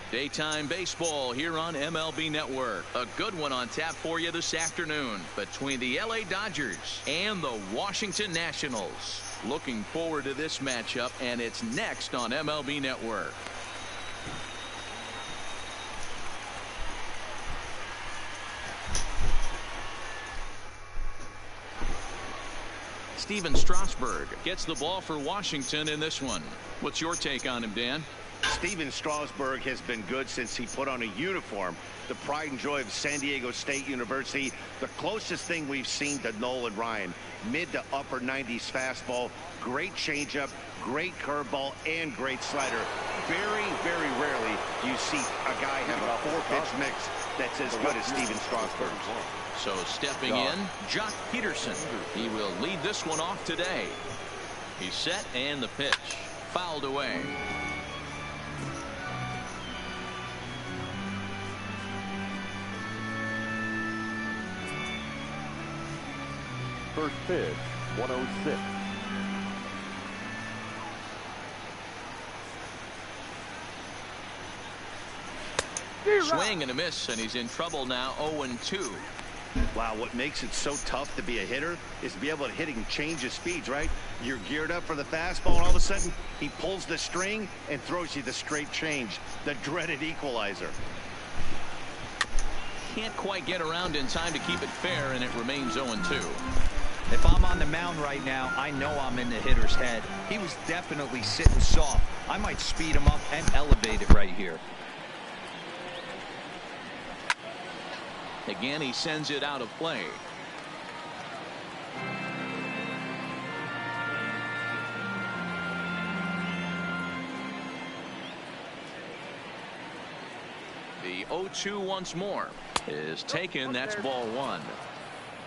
Daytime baseball here on MLB Network. A good one on tap for you this afternoon between the LA Dodgers and the Washington Nationals. Looking forward to this matchup, and it's next on MLB Network. Steven Strasburg gets the ball for Washington in this one. What's your take on him, Dan? Steven Strasburg has been good since he put on a uniform. The pride and joy of San Diego State University. The closest thing we've seen to Nolan Ryan. Mid to upper 90s fastball. Great changeup, great curveball, and great slider. Very, very rarely do you see a guy have a four-pitch mix that's as good as Steven Strasburg. So stepping in, Jock Peterson. He will lead this one off today. He's set, and the pitch fouled away. First pitch, 106. Swing and a miss, and he's in trouble now, 0-2. Wow, what makes it so tough to be a hitter is to be able to hit and change his speeds, right? You're geared up for the fastball, and all of a sudden, he pulls the string and throws you the straight change, the dreaded equalizer. Can't quite get around in time to keep it fair, and it remains 0-2. If I'm on the mound right now, I know I'm in the hitter's head. He was definitely sitting soft. I might speed him up and elevate it right here. Again, he sends it out of play. The 0-2 once more is taken. That's ball one.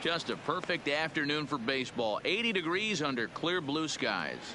Just a perfect afternoon for baseball. 80 degrees under clear blue skies.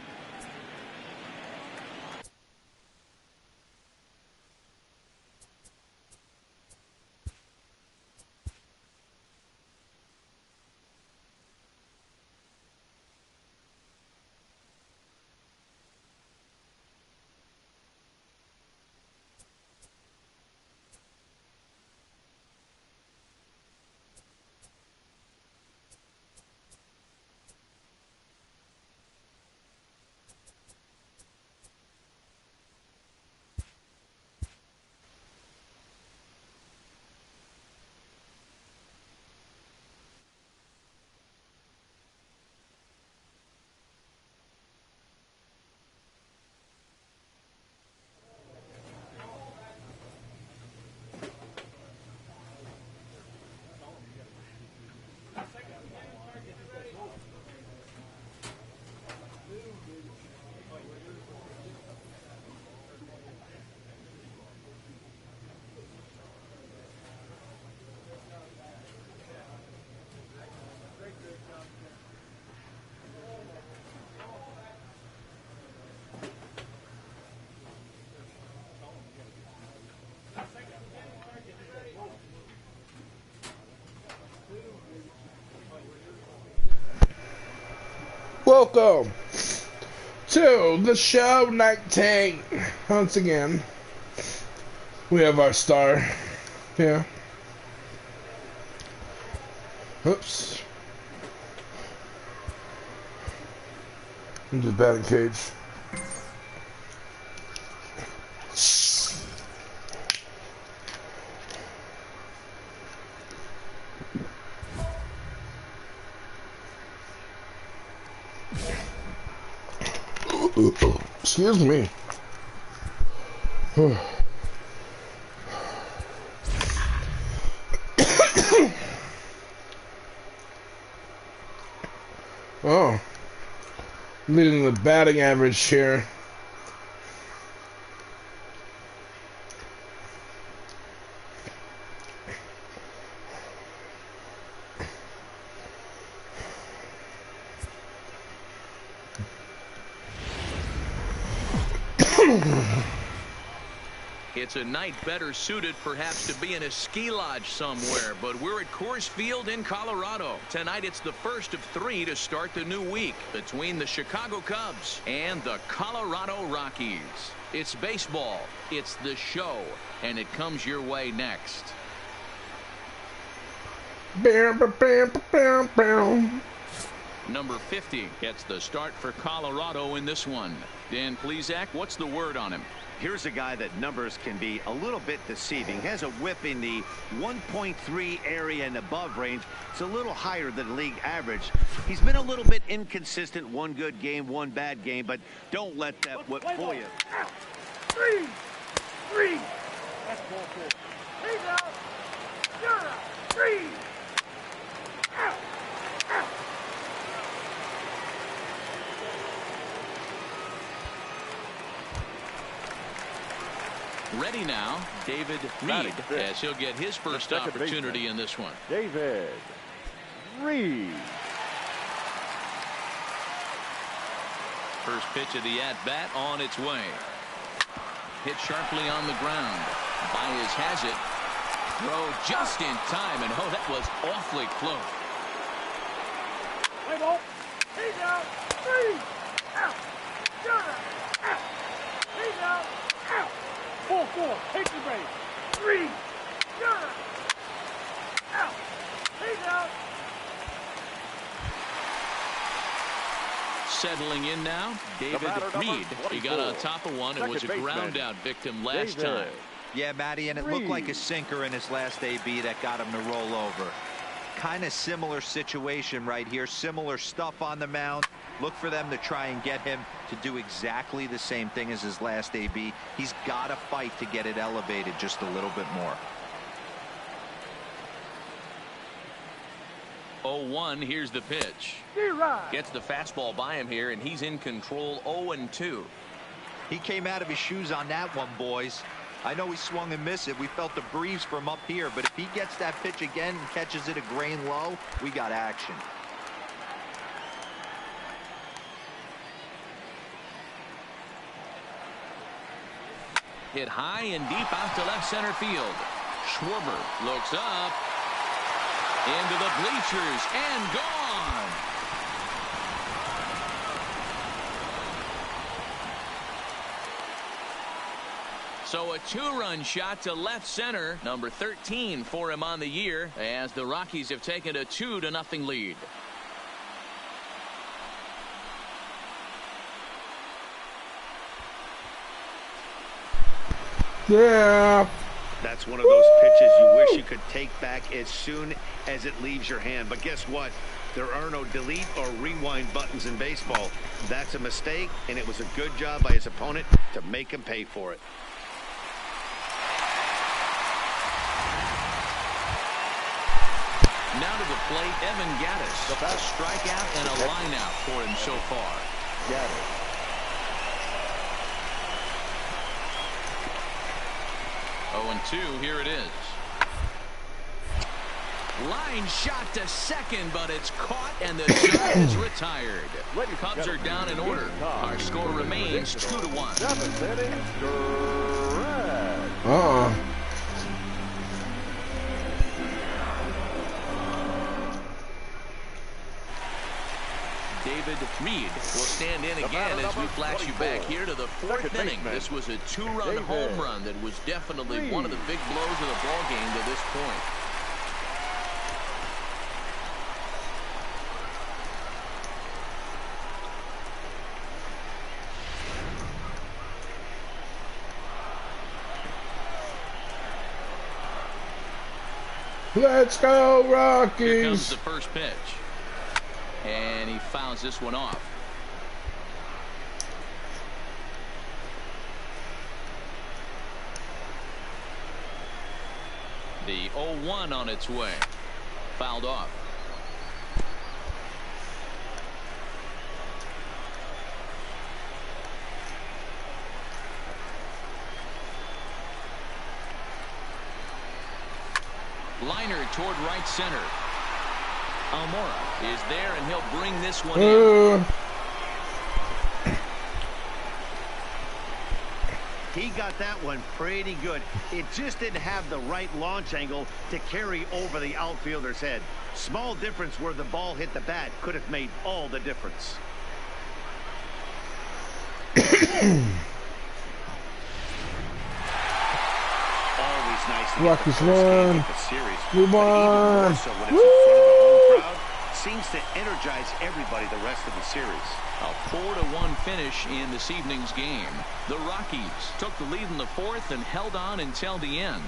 Welcome to the show, Night Tank. Once again, we have our star here. Oops. Into the batting cage. Excuse me. Oh, leading the batting average here. It's a night better suited perhaps to be in a ski lodge somewhere, but we're at Coors Field in Colorado. Tonight it's the first of 3 to start the new week between the Chicago Cubs and the Colorado Rockies. It's baseball, it's the show, and it comes your way next. Number 50 gets the start for Colorado in this one. Dan Plesac, what's the word on him? Here's a guy that numbers can be a little bit deceiving. Has a whip in the 1.3 area and above range. It's a little higher than league average. He's been a little bit inconsistent. One good game, one bad game, but don't let that whip fool you. Three. That's ball 4. He's out. You're out. 3. Out. Ready now, David Reed, as he'll get his first opportunity in this one. David Reed. First pitch of the at-bat on its way. Hit sharply on the ground. Baez has it. Throw just in time, and oh, that was awfully close. Play ball. He's out. 3. Out. You're out. Out. He's out. Out. 4. Take the break. 3. You're out. Out. He's out. Settling in now, David Reed. He got on top of one and was a ground out victim last time. Yeah, Matty, and it looked like a sinker in his last AB that got him to roll over. Kind of similar situation right here. Similar stuff on the mound. Look for them to try and get him to do exactly the same thing as his last AB. He's got to fight to get it elevated just a little bit more. 0-1, here's the pitch. Gets the fastball by him here, and he's in control. 0-2. He came out of his shoes on that one, boys. I know he swung and missed it. We felt the breeze from up here, but if he gets that pitch again and catches it a grain low, we got action. Hit high and deep out to left center field. Schwarber looks up. Into the bleachers and gone. So a 2-run shot to left center, number 13 for him on the year, as the Rockies have taken a 2-0 lead. Yeah. That's one of those pitches you wish you could take back as soon as it leaves your hand. But guess what? There are no delete or rewind buttons in baseball. That's a mistake, and it was a good job by his opponent to make him pay for it. Now to the plate, Evan Gattis. A strikeout and a line out for him so far. Gattis. 0-2, here it is. Line shot to second, but it's caught, and the shot is retired. Cubs are down in order. Our score remains 2-1. David Reed will stand in again as we flash you back here to the 4th inning. This was a 2-run home run that was definitely one of the big blows of the ball game to this point. Let's go, Rockies! Here comes the first pitch. And he fouls this one off. The 0-1 on its way. Fouled off. Liner toward right center. Almora is there, and he'll bring this one in. He got that one pretty good. It just didn't have the right launch angle to carry over the outfielder's head. Small difference where the ball hit the bat could have made all the difference. Always nice to get the first game of the series. We won. So when it's in front of the home crowd, seems to energize everybody the rest of the series. A 4-1 finish in this evening's game. The Rockies took the lead in the fourth and held on until the end.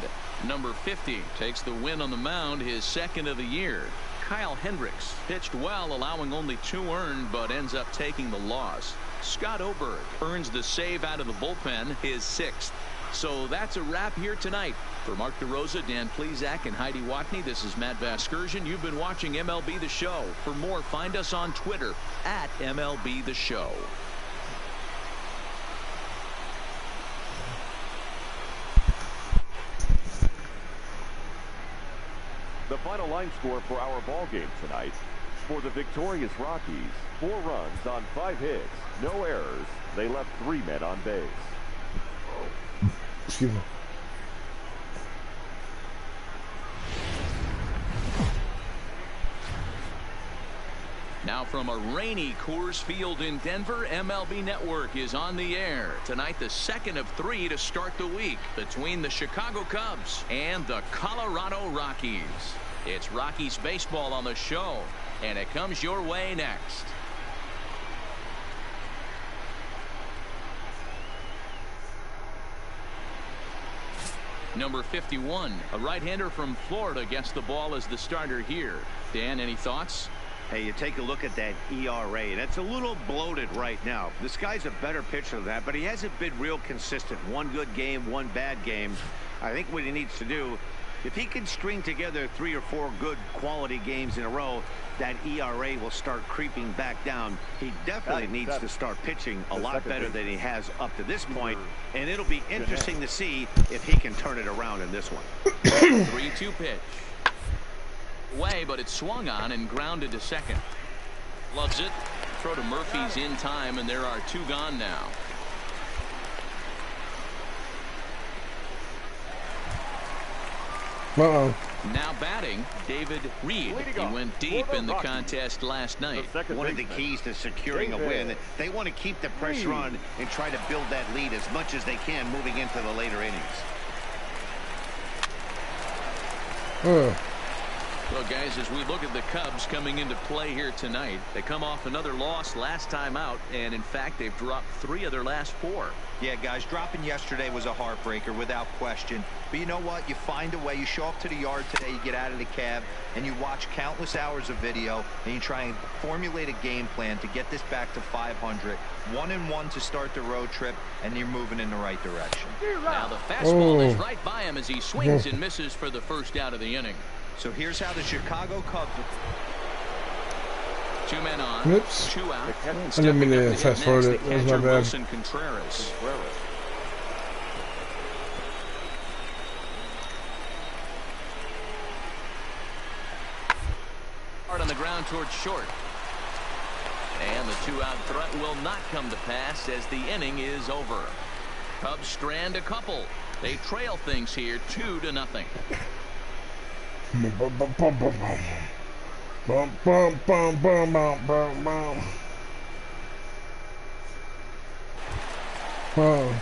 Number 50 takes the win on the mound, his second of the year. Kyle Hendricks pitched well, allowing only 2 earned, but ends up taking the loss. Scott Oberg earns the save out of the bullpen, his 6th. So that's a wrap here tonight. For Mark DeRosa, Dan Plesac, and Heidi Watney, this is Matt Vasgersian. You've been watching MLB The Show. For more, find us on Twitter at MLB The Show. The final line score for our ball game tonight. For the victorious Rockies, 4 runs on 5 hits, no errors. They left 3 men on base. Excuse me. Now from a rainy Coors Field in Denver, MLB Network is on the air. Tonight, the second of 3 to start the week between the Chicago Cubs and the Colorado Rockies. It's Rockies baseball on the show, and it comes your way next. Number 51, a right-hander from Florida, gets the ball as the starter here. Dan, any thoughts? Hey, you take a look at that ERA, and it's a little bloated right now. This guy's a better pitcher than that, but he hasn't been real consistent. One good game, one bad game. I think what he needs to do, if he can string together 3 or 4 good quality games in a row, that ERA will start creeping back down. He definitely needs to start pitching a lot better than he has up to this point, and it'll be interesting to see if he can turn it around in this one. 3-2 pitch. Way, but it's swung on and grounded to second. Loves it. Throw to Murphy's in time, and there are 2 gone now. Uh-oh. Now batting, David Reed. He went deep in the contest last night. One of the keys to securing a win, they want to keep the pressure on and try to build that lead as much as they can moving into the later innings. Well, guys, as we look at the Cubs coming into play here tonight, they come off another loss last time out, and in fact, they've dropped 3 of their last 4. Yeah, guys, dropping yesterday was a heartbreaker without question. But you know what? You find a way. You show up to the yard today, you get out of the cab, and you watch countless hours of video, and you try and formulate a game plan to get this back to 500. 1-1 to start the road trip, and you're moving in the right direction. Now the fastball is right by him as he swings and misses for the first out of the inning. So here's how the Chicago Cubs... 2 men on. Oops. 2 out. I didn't mean to fast forward it. That was my bad. Wilson Contreras. Hard on the ground towards short. And the 2-out threat will not come to pass as the inning is over. Cubs strand a couple. They trail things here 2-0. Bum, bum, bum, bum, bum, bum, bum.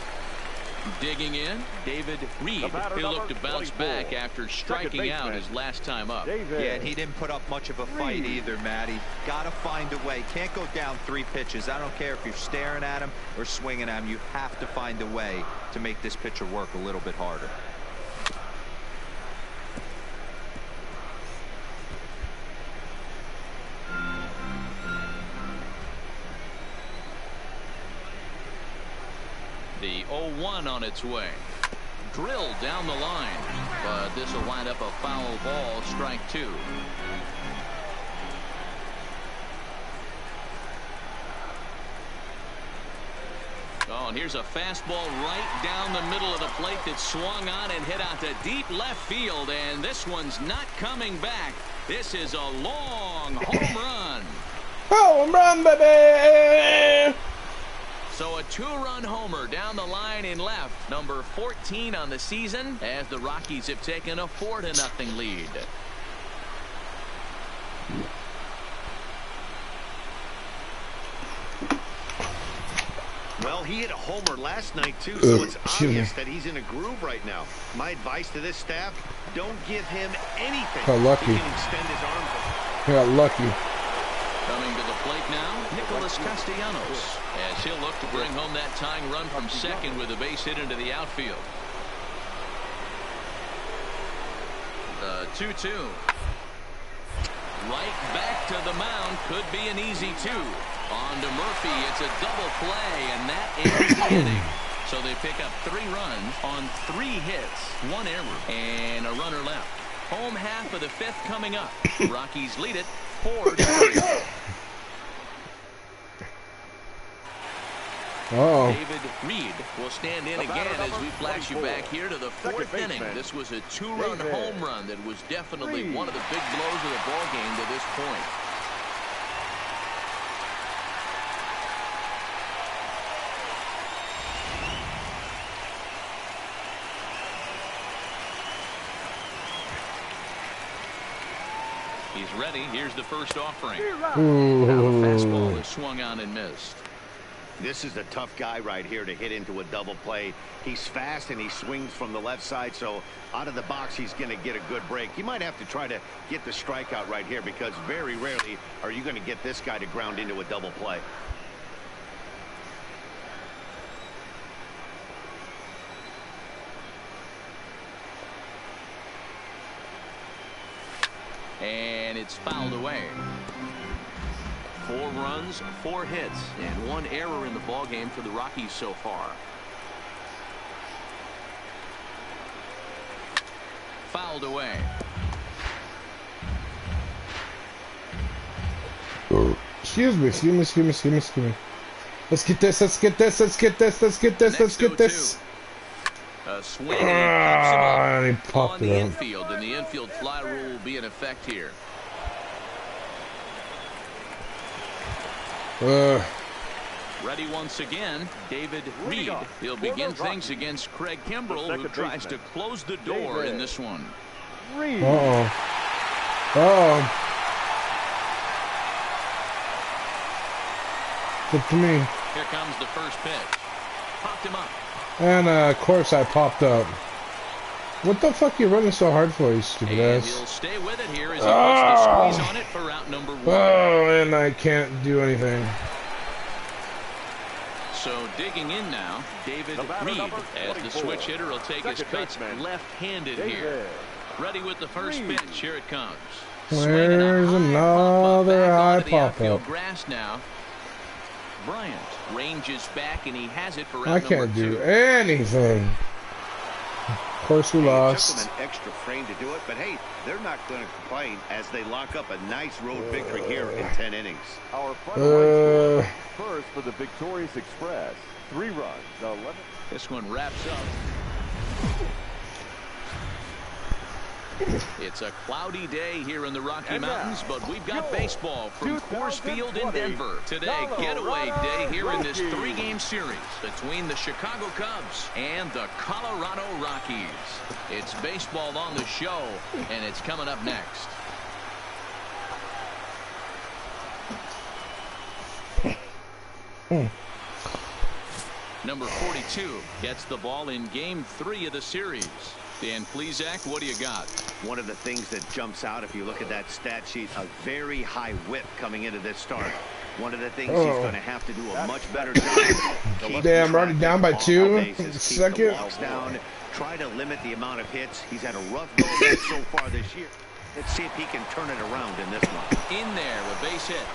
Digging in, David Reed. He looked to bounce back after striking out his last time up. Yeah, and he didn't put up much of a fight either, Matty. Gotta find a way. Can't go down 3 pitches. I don't care if you're staring at him or swinging at him. You have to find a way to make this pitcher work a little bit harder. The 0-1 on its way. Drilled down the line, but this will wind up a foul ball, strike 2. Oh, and here's a fastball right down the middle of the plate that swung on and hit out to deep left field, and this one's not coming back. This is a long home run. Home run, baby! So a 2-run homer down the line in left. Number 14 on the season as the Rockies have taken a 4-0 lead. Well, he hit a homer last night, too, so it's obvious that he's in a groove right now. My advice to this staff, don't give him anything. Got lucky. He can extend his arms. Got lucky. Coming to the plate now, Nicholas Castellanos, as he'll look to bring home that tying run from second with a base hit into the outfield. The 2-2. Right back to the mound. Could be an easy 2. On to Murphy. It's a double play, and that ends the inning. So they pick up 3 runs on 3 hits, 1 error, and a runner left. Home half of the 5th coming up. Rockies lead it 4-3. Uh-oh. David Reed will stand in again as we flash you back here to the 4th inning. This was a 2-run home run that was definitely one of the big blows of the ball game to this point. He's ready. Here's the first offering. Now the fastball is swung on and missed. This is a tough guy right here to hit into a double play. He's fast and he swings from the left side, so out of the box he's going to get a good break. You might have to try to get the strikeout right here because very rarely are you going to get this guy to ground into a double play. And it's fouled away. 4 runs, 4 hits, and 1 error in the ballgame for the Rockies so far. Fouled away. Excuse me. Let's get this. A swing and he pops him up popped on the it out. infield, and the infield fly rule will be in effect here. Ready once again, David Reed. He'll begin things against Craig Kimbrell, who tries to close the door in this one. Good to me. Here comes the first pitch. Popped him up. And of course I popped up. What the fuck you running so hard for, you stupid And ass? he'll stay with it here as he puts the squeeze on it for route number 1. Oh, and I can't do anything. So digging in now, David Reed, as the switch hitter will take his cuts left-handed here. Ready with the first pitch. Here it comes. Where's another high pop-up? Grass now. Bryant ranges back, and he has it for route I can't number 2. do anything. Of course we lost. It took them an extra frame to do it, but hey, they're not going to complain as they lock up a nice road victory here in 10 innings. Our final first for the victorious Express. 3 runs, 11. This one wraps up. It's a cloudy day here in the Rocky Mountains, but we've got baseball from Coors Field in Denver. Today, getaway day here in this 3-game series between the Chicago Cubs and the Colorado Rockies. It's baseball on the show, and it's coming up next. Number 42 gets the ball in Game 3 of the series. Dan Plesac, what do you got? One of the things that jumps out if you look at that stat sheet, a very high whip coming into this start. One of the things he's going to have to do a much better job. Damn, already down by 2. Second. Down, try to limit the amount of hits. He's had a rough go of that so far this year. Let's see if he can turn it around in this one. In there, a base hit.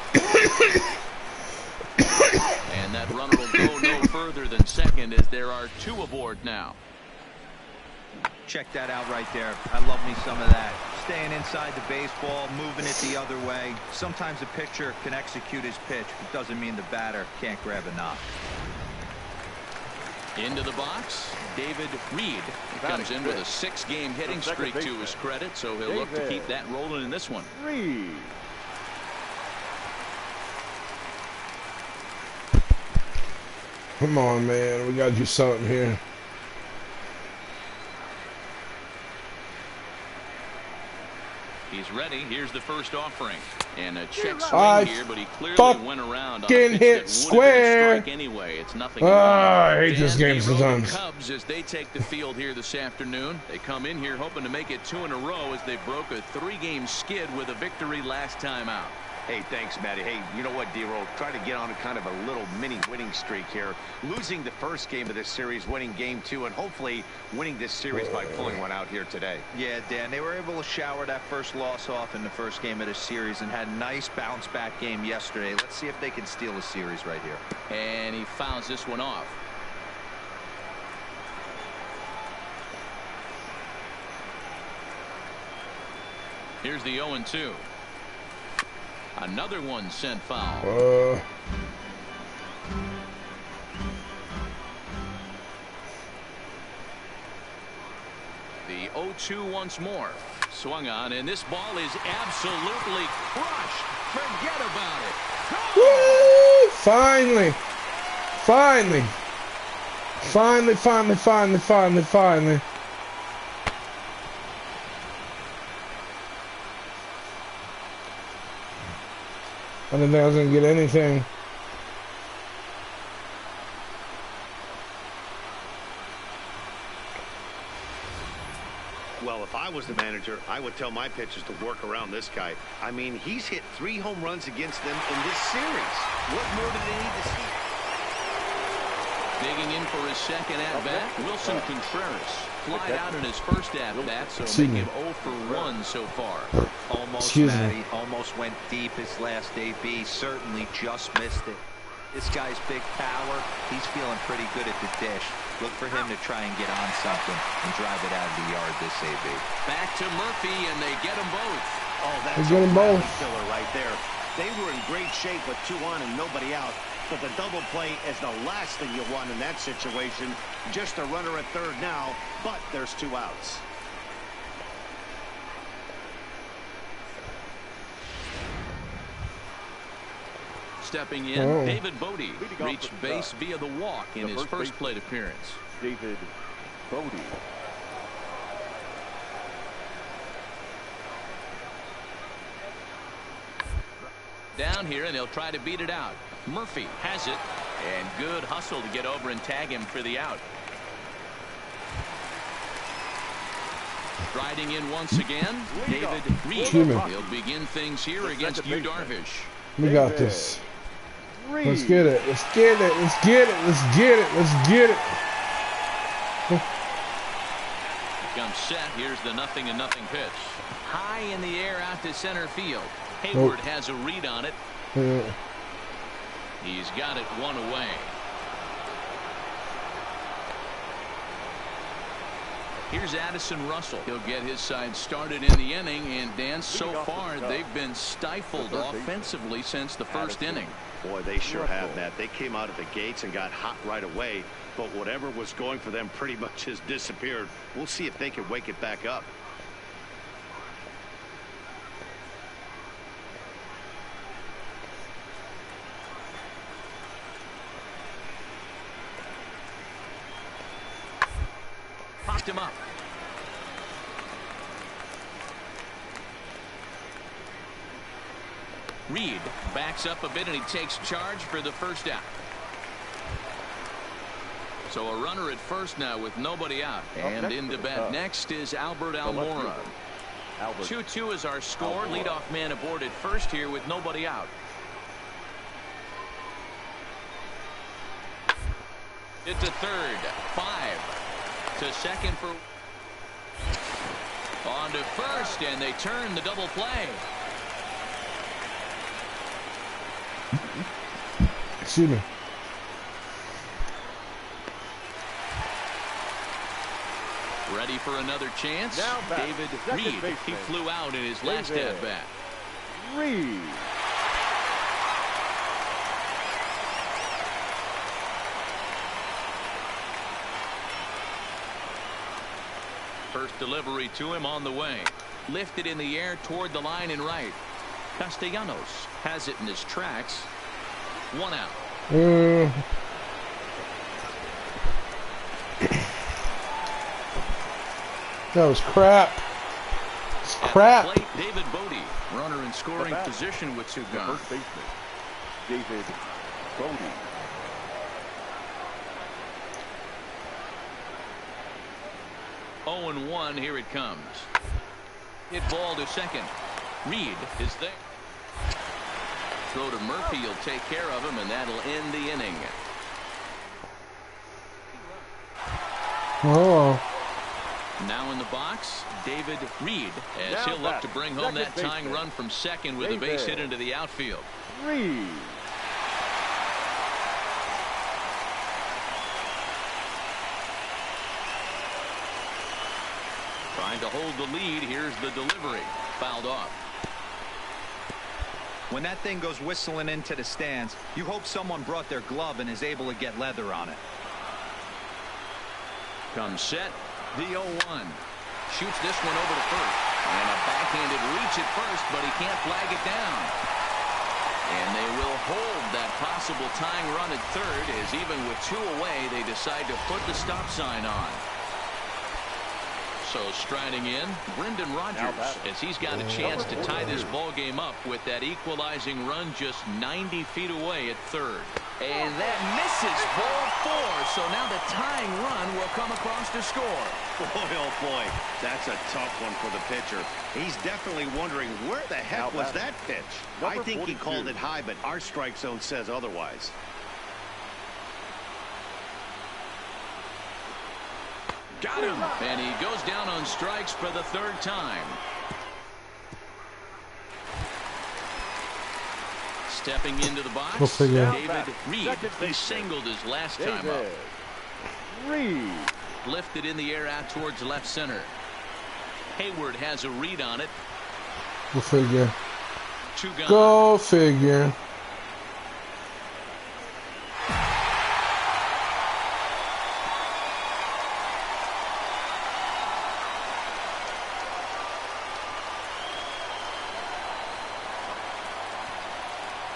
And that runner will go no further than second as there are 2 aboard now. Check that out right there. I love me some of that. Staying inside the baseball, moving it the other way. Sometimes a pitcher can execute his pitch, but doesn't mean the batter can't grab a knock. Into the box, David Reed. He comes in with a 6-game hitting streak to his credit, so he'll look to keep that rolling in this one. Reed. Come on, man. We gotta do something here. He's ready. Here's the first offering. And a check swing here, but he clearly went around on a pitch hit that square. would have been a strike anyway. It's nothing. I hate this game sometimes. The Cubs, as they take the field here this afternoon, they come in here hoping to make it 2 in a row as they broke a 3-game skid with a victory last time out. Hey, thanks, Matty. Hey, you know what, D-Roll? Try to get on a kind of a little mini winning streak here. Losing the first game of this series, winning game 2, and hopefully winning this series by pulling one out here today. Yeah, Dan, they were able to shower that first loss off in the first game of this series and had a nice bounce-back game yesterday. Let's see if they can steal a series right here. And he fouls this one off. Here's the 0-2. Another one sent foul. The 0-2 once more. Swung on, and this ball is absolutely crushed. Forget about it. Woo! Finally. Finally. Finally, finally, finally, finally, finally. I didn't think I was going to get anything. Well, if I was the manager, I would tell my pitchers to work around this guy. I mean, he's hit 3 home runs against them in this series. What more do they need to see? Digging in for his second at-bat, Wilson Contreras. Flied out in his first at-bat, so make him 0 for 1 so far. Almost, Matty, almost went deep his last AB. Certainly just missed it. This guy's big power. He's feeling pretty good at the dish. Look for him to try and get on something and drive it out of the yard this AB. Back to Murphy, and they get them both. Oh, that's a rally filler right there. They were in great shape with 2 on and nobody out. But the double play is the last thing you want in that situation. Just a runner at third now, but there's 2 outs. Stepping in, David Bodie reached base via the walk in his first plate appearance. David Bodie. Down here, and they'll try to beat it out. Murphy has it, and good hustle to get over and tag him for the out. Striding in once again, David Reed. He'll begin things here against Yu Darvish. We got this. Let's get it. Let's get it. Let's get it. Let's get it. Let's get it. Comes set. Here's the 0-0 pitch. High in the air out to center field. Hayward has a read on it. He's got it 1 away. Here's Addison Russell. He'll get his side started in the inning, and Dan, so far they've been stifled offensively since the first inning. Boy, they sure have, Matt. They came out of the gates and got hot right away, but whatever was going for them pretty much has disappeared. We'll see if they can wake it back up. Popped him up. Reed backs up a bit, and he takes charge for the first out. So a runner at first now with nobody out. And in the bat next is Albert Almora. 2-2 is our score. Leadoff man aboard at first here with nobody out. It to third. 5 to second for. On to first, and they turn the double play. Excuse me. Ready for another chance. David Reed. He flew out in his last at bat. Reed. First delivery to him on the way. Lifted in the air toward the line and right. Castellanos has it in his tracks. 1 out. That was crap. It's crap. At the plate, David Bodie, runner in scoring bat, position with two the gone. first baseman, David Bodie. 0-1, here it comes. Hit ball to second. Reed is there. Throw to Murphy, he'll take care of him, and that'll end the inning. Oh. Now in the box, David Reed, as Now he'll look back, to bring home that second tying baseman, run from second with a base hit into the outfield. Reed. Trying to hold the lead. Here's the delivery. Fouled off. When that thing goes whistling into the stands, you hope someone brought their glove and is able to get leather on it. Comes set. The 0-1. Shoots this one over to first. And a backhanded reach at first, but he can't flag it down. And they will hold that possible tying run at third, as even with two away, they decide to put the stop sign on. So striding in, Brendan Rodgers, as he's got a chance to tie this ball game up with that equalizing run just 90 feet away at third. And that misses ball four. So now the tying run will come across to score. Boy, oh boy, that's a tough one for the pitcher. He's definitely wondering where the heck was that pitch. I think he called it high, but our strike zone says otherwise. Got him. And he goes down on strikes for the third time. Stepping into the box, David Reed. He singled his last time up. Reed. Lifted in the air out towards left center. Hayward has a read on it. Go figure. Two gone. Go figure.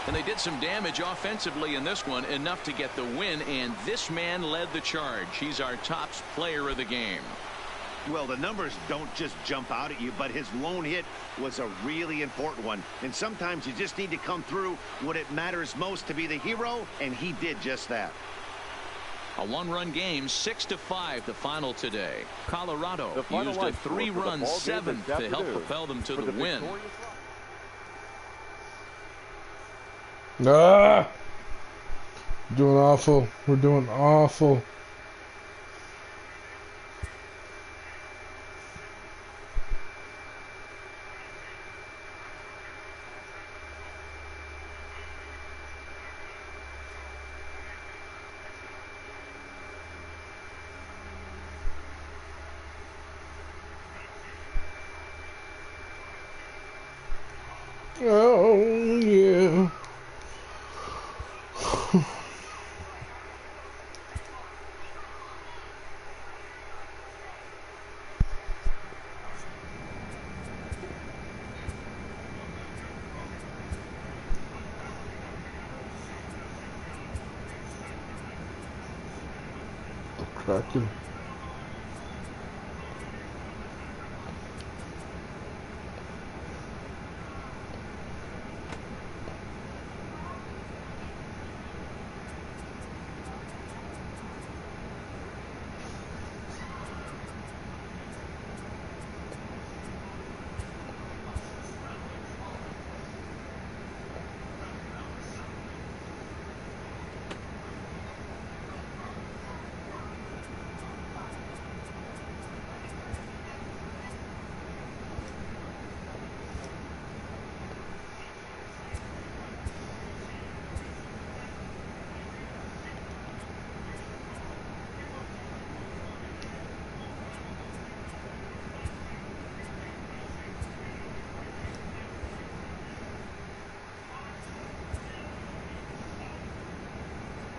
And they did some damage offensively in this one, enough to get the win, and this man led the charge. He's our top player of the game. Well, the numbers don't just jump out at you, but his lone hit was a really important one. And sometimes you just need to come through when it matters most to be the hero, and he did just that. A one-run game, 6-5, the final today. Colorado used a three-run seventh to help propel them to the win. Ah! Doing awful. We're doing awful. Oh, yeah. Cracking.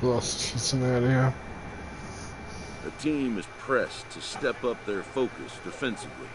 Lost Cincinnati, yeah. The team is pressed to step up their focus defensively.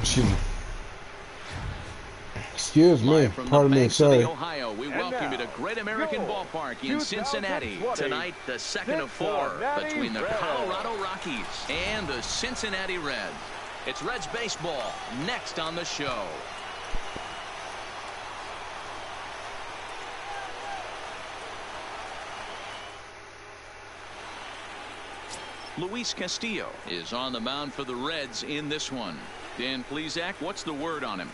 Excuse me. Excuse me. From Pardon the me. banks Sorry. of the Ohio, we welcome you to Great American Ballpark in Cincinnati. Tonight, the second of 4 between the Colorado Rockies and the Cincinnati Reds. It's Reds baseball next on the show. Luis Castillo is on the mound for the Reds in this one. Dan Plesac, what's the word on him?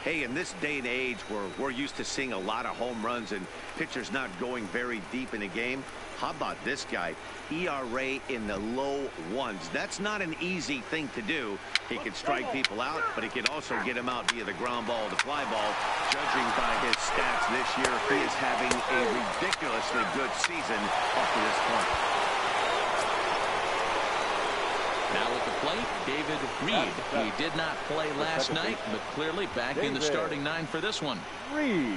Hey, in this day and age where we're used to seeing a lot of home runs and pitchers not going very deep in a game, how about this guy? ERA in the low 1s. That's not an easy thing to do. He can strike people out, but he can also get them out via the ground ball, the fly ball. Judging by his stats this year, he is having a ridiculously good season up to this point. Now at the plate, David Reed. He did not play last night, but clearly back in the starting 9 for this one. Reed.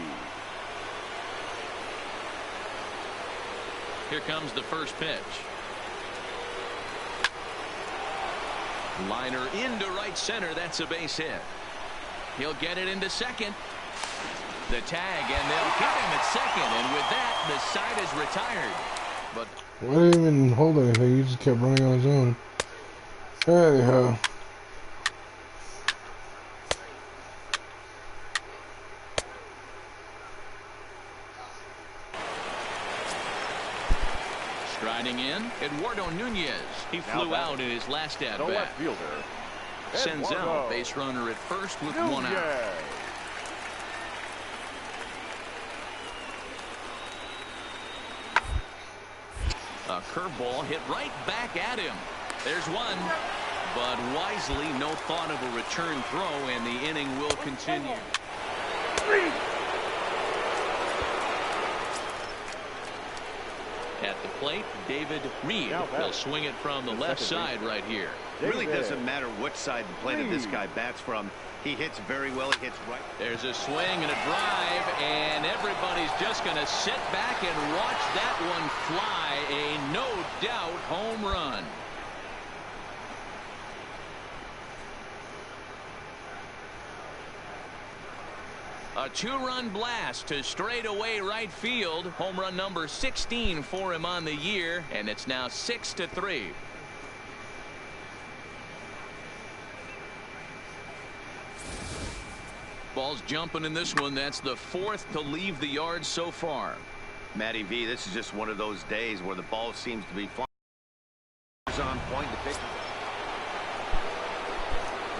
Here comes the first pitch. Liner into right center. That's a base hit. He'll get it into second. The tag, and they'll hit him at second. And with that, the side is retired. But I didn't even hold anything. He just kept running on his own. Anyhow. striding in, Eduardo Nunez. He flew out in his last at bat. Left fielder. Senzel, base runner at first with Nunez. 1 out. A curveball hit right back at him. There's one, but wisely no thought of a return throw, and the inning will continue. At the plate, David Reed will swing it from the left side right here. It really doesn't matter which side the plate of this guy bats from. He hits very well. He hits right. There's a swing and a drive, and everybody's just going to sit back and watch that one fly. A no doubt home run. A 2-run blast to straightaway right field. Home run number 16 for him on the year, and it's now 6-3. Ball's jumping in this one. That's the 4th to leave the yard so far. Matty V, this is just one of those days where the ball seems to be flying on point. The pitch.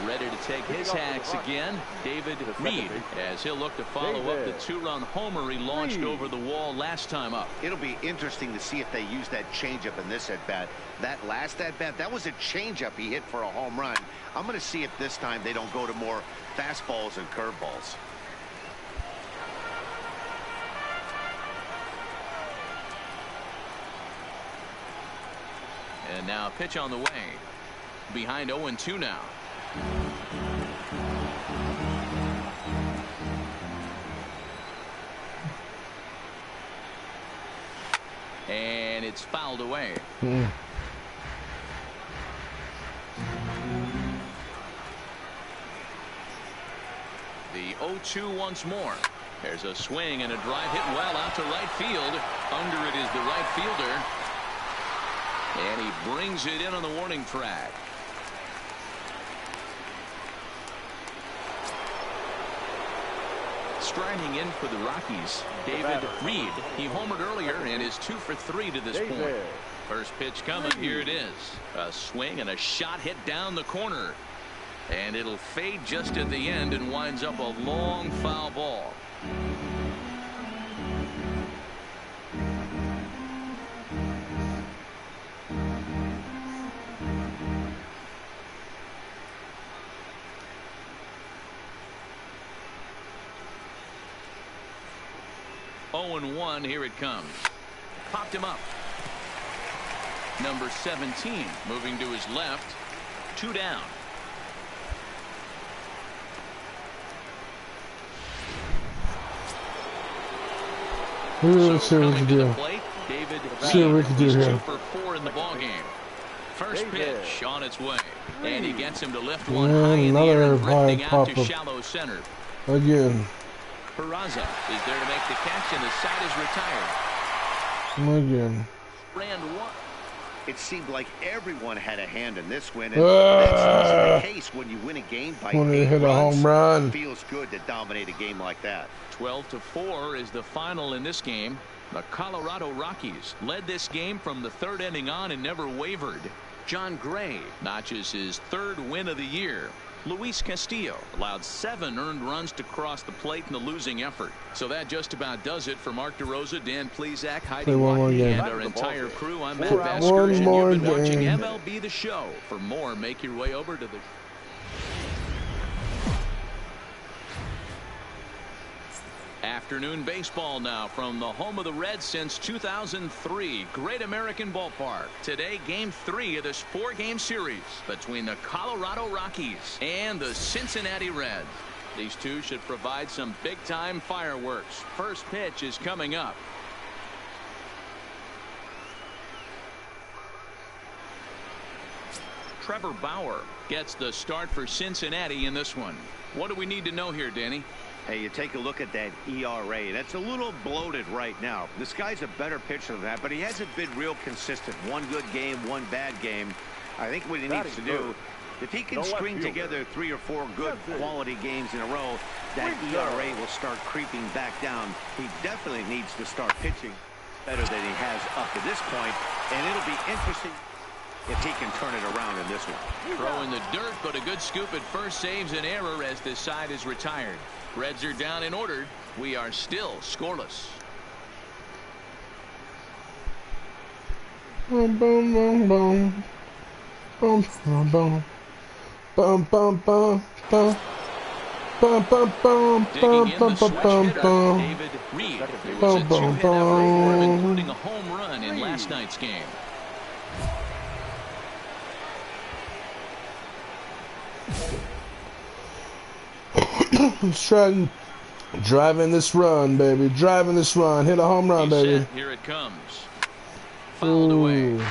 Ready to take his hacks again, David Reed, as he'll look to follow up the 2-run homer he launched over the wall last time up. It'll be interesting to see if they use that changeup in this at-bat. That last at-bat, that was a changeup he hit for a home run. I'm going to see if this time they don't go to more fastballs and curveballs. And now a pitch on the way. Behind 0-2 now. And it's fouled away. The 0-2 once more. There's a swing and a drive hit well out to right field. Under it is the right fielder. And he brings it in on the warning track. Striding in for the Rockies, David Reed. He homered earlier and is 2 for 3 to this point. First pitch coming. Here it is. A swing and a shot hit down the corner. And it'll fade just at the end and winds up a long foul ball. And 1, here it comes. Popped him up. Number 17 moving to his left. 2 down. Let's see what we can do. David See what we can do here. 2 for 4 in the ball game. First pitch on its way. And he gets him to lift one high in the air Another and high drifting out to pop-up. shallow center. Again. Peraza is there to make the catch, and the side is retired. Again. Brand one. It seemed like everyone had a hand in this win, and that's usually the case when you win a game by 8 When they hit a runs. home run. It feels good to dominate a game like that. 12-4 is the final in this game. The Colorado Rockies led this game from the third inning on and never wavered. John Gray notches his third win of the year. Luis Castillo allowed 7 earned runs to cross the plate in the losing effort. So that just about does it for Mark DeRosa, Dan Plesac, Heidi Watkey, and our entire crew. I'm Matt Vasquez, and you've been watching MLB The Show. For more, make your way over to the... Afternoon baseball now from the home of the Reds since 2003. Great American Ballpark. Today, Game 3 of this 4-game series between the Colorado Rockies and the Cincinnati Reds. These two should provide some big-time fireworks. First pitch is coming up. Trevor Bauer gets the start for Cincinnati in this one. What do we need to know here, Danny? Hey, you take a look at that ERA. That's a little bloated right now. This guy's a better pitcher than that, but he hasn't been real consistent. One good game, one bad game. I think what he needs to do, if he can string together 3 or 4 good quality games in a row, that ERA will start creeping back down. He definitely needs to start pitching better than he has up to this point, and it'll be interesting if he can turn it around in this one. Throw in the dirt, but a good scoop at first saves an error as this side is retired. Reds are down and ordered. We are still scoreless. Boom, boom, boom, boom. Boom, boom, boom. Boom, boom, boom, boom. Boom, boom, boom, boom, boom, boom, boom. David Reed. It was a 2-hit effort for him, including a home run in last night's game. Stratton driving this run, baby. Driving this run. Hit a home run, baby. Here it comes. Fouled away.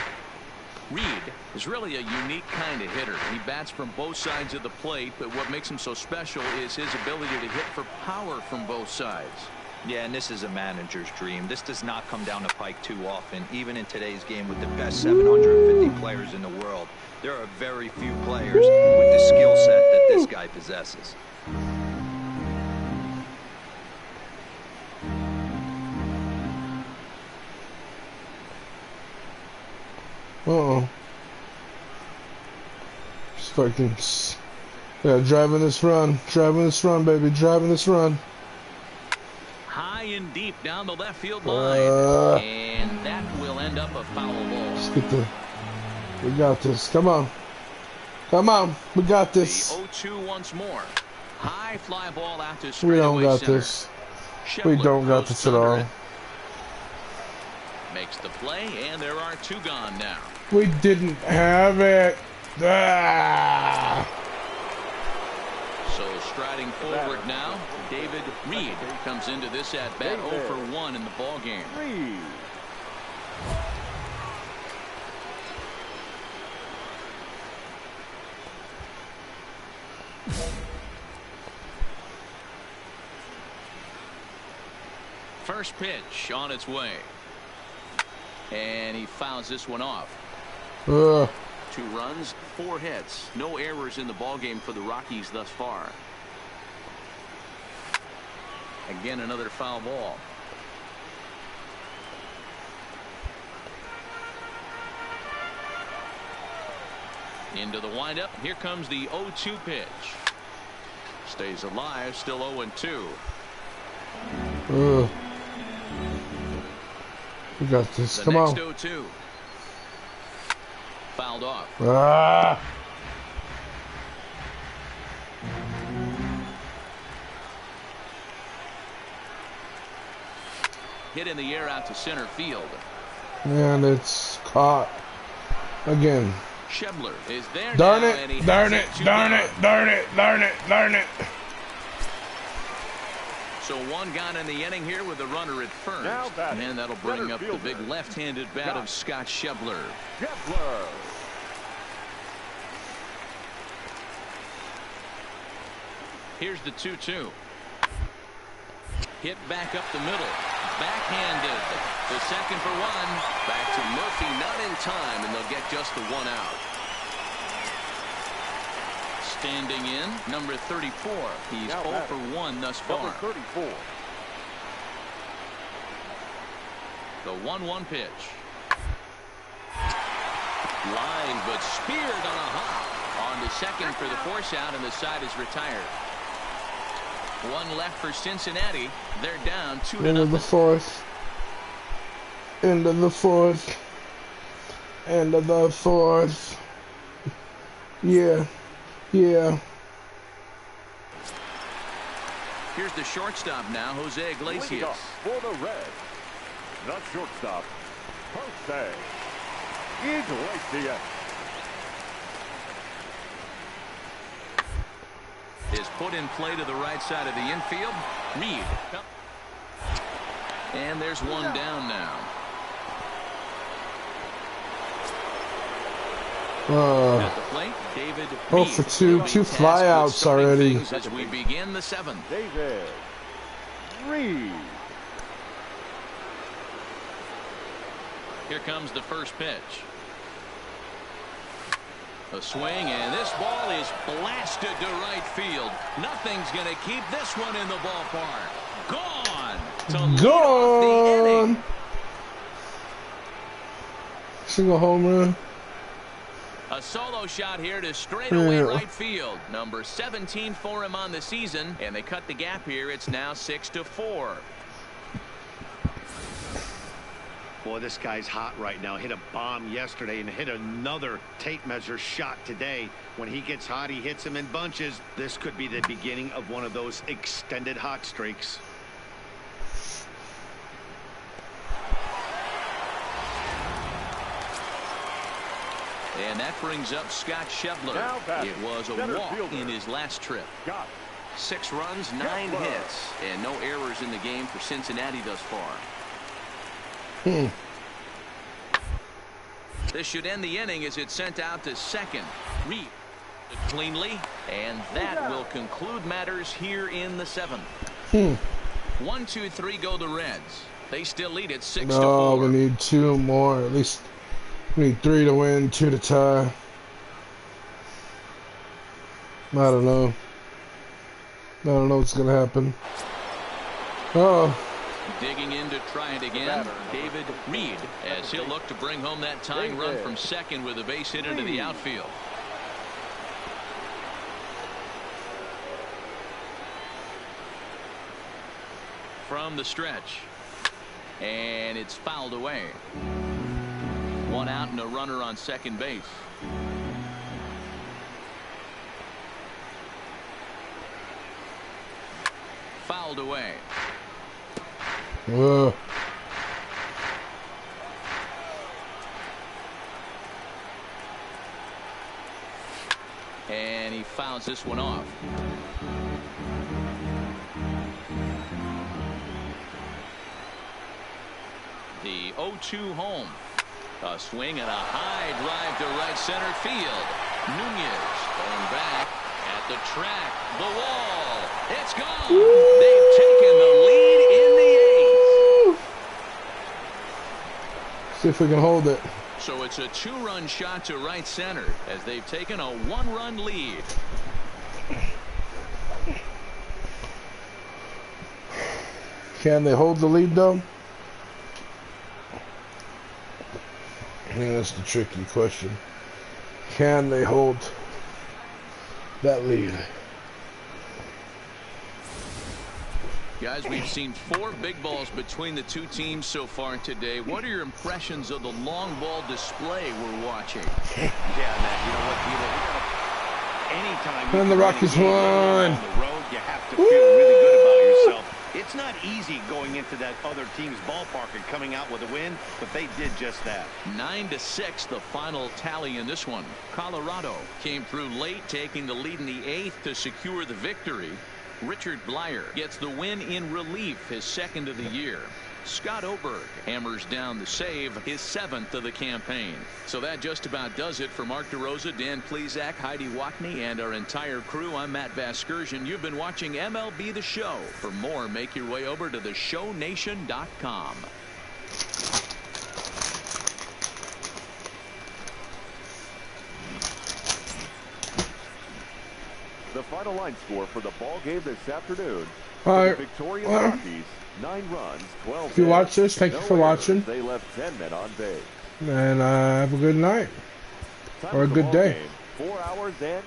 Reed is really a unique kind of hitter. He bats from both sides of the plate, but what makes him so special is his ability to hit for power from both sides. Yeah, and this is a manager's dream. This does not come down the pike too often, even in today's game with the best 750 players in the world. There are very few players with the skill set that this guy possesses. Uh-oh. Just fucking... Yeah, driving this run. Driving this run, baby. Driving this run. High and deep down the left field line. And that will end up a foul ball. Let's get the... We got this. Come on. Come on. We got this. The 0-2 once more. High fly ball out to We straightaway don't got center. this. We don't got this at all. Makes the play, and there are 2 gone now. We didn't have it. Ah. So striding forward now, David Reed comes into this at bat 0 for 1 in the ball game. First pitch on its way. And he fouls this one off. 2 runs, 4 hits. No errors in the ballgame for the Rockies thus far. Again, another foul ball. Into the windup. Here comes the 0-2 pitch. Stays alive, still 0-2. We got this. The Come on. next 0-2. Fouled off. Ah. Hit in the air out to center field. And it's caught again. Schebler is there. Darn now, it. and he Darn has it. two Darn down. it. Darn it. Darn it. Darn it. So 1 gone in the inning here with a runner at first. Now batting, And that'll bring center up the fielder, big left-handed bat of Scott Schebler. Schebler. Here's the 2-2. Hit back up the middle. Backhanded. The second for one. Back to Murphy, not in time, and they'll get just the one out. Standing in, number 34. He's 0 for 1 thus far. Number 34. The 1-1 pitch. Line, but speared on a hop. On to second for the force out, and the side is retired. One left for Cincinnati. They're down 2-0. End of the fourth. End of the fourth. End of the fourth. Yeah. Yeah. Here's the shortstop now, Jose Iglesias. Leading off for the Reds, the shortstop, Jose Iglesias. Is put in play to the right side of the infield. Reed. And there's one down now. At the plate, David Reed. 0 for 2, 2 flyouts already. As we begin the 7th. David Reed. Here comes the first pitch. A swing, and this ball is blasted to right field. Nothing's going to keep this one in the ballpark. Gone. To lead off the inning. Single home run. A solo shot here to straightaway right field. Number 17 for him on the season, and they cut the gap here. It's now 6-4. Boy, this guy's hot right now. Hit a bomb yesterday and hit another tape measure shot today. When he gets hot, he hits them in bunches. This could be the beginning of one of those extended hot streaks. And that brings up Scott Schebler. It was a walk in his last trip. 6 runs, 9 hits, and no errors in the game for Cincinnati thus far. This should end the inning as it's sent out to second. Reed cleanly, and that will conclude matters here in the 7th. 1, 2, 3 go the Reds. They still lead it 6-4. No, we need 2 more. At least we need 3 to win, 2 to tie. I don't know. I don't know what's gonna happen. Oh. Digging in to try it again, David Reed, as he'll look to bring home that tying run from second with a base hit into the outfield. From the stretch, and it's fouled away. 1 out and a runner on second base. Fouled away. And he fouls this one off. The 0-2 home. A swing and a high drive to right center field. Nunez going back at the track. The wall. It's gone. They've taken the lead in the 8th. See if we can hold it. So it's a 2-run shot to right center as they've taken a 1-run lead. Can they hold the lead though? I think that's the tricky question. Can they hold that lead? Guys, we've seen 4 big balls between the 2 teams so far today. What are your impressions of the long ball display we're watching? Yeah, Matt, you know what, anytime And the Rockies won. On the road, you have to feel really good about yourself. It's not easy going into that other team's ballpark and coming out with a win, but they did just that. 9-6, the final tally in this one. Colorado came through late, taking the lead in the 8th to secure the victory. Richard Blyer gets the win in relief, his 2nd of the year. Scott Oberg hammers down the save, his 7th of the campaign. So that just about does it for Mark DeRosa, Dan Plezak, Heidi Watney, and our entire crew. I'm Matt Vasgersian. You've been watching MLB The Show. For more, make your way over to theshownation.com. The final line score for the ball game this afternoon. All right. The victorious Rockies, 9 runs, 12 If you hits, watch this, thank you no for errors. watching. They left 10 men on base. And have a good night. Time Or a of the good ball day. game, 4 hours and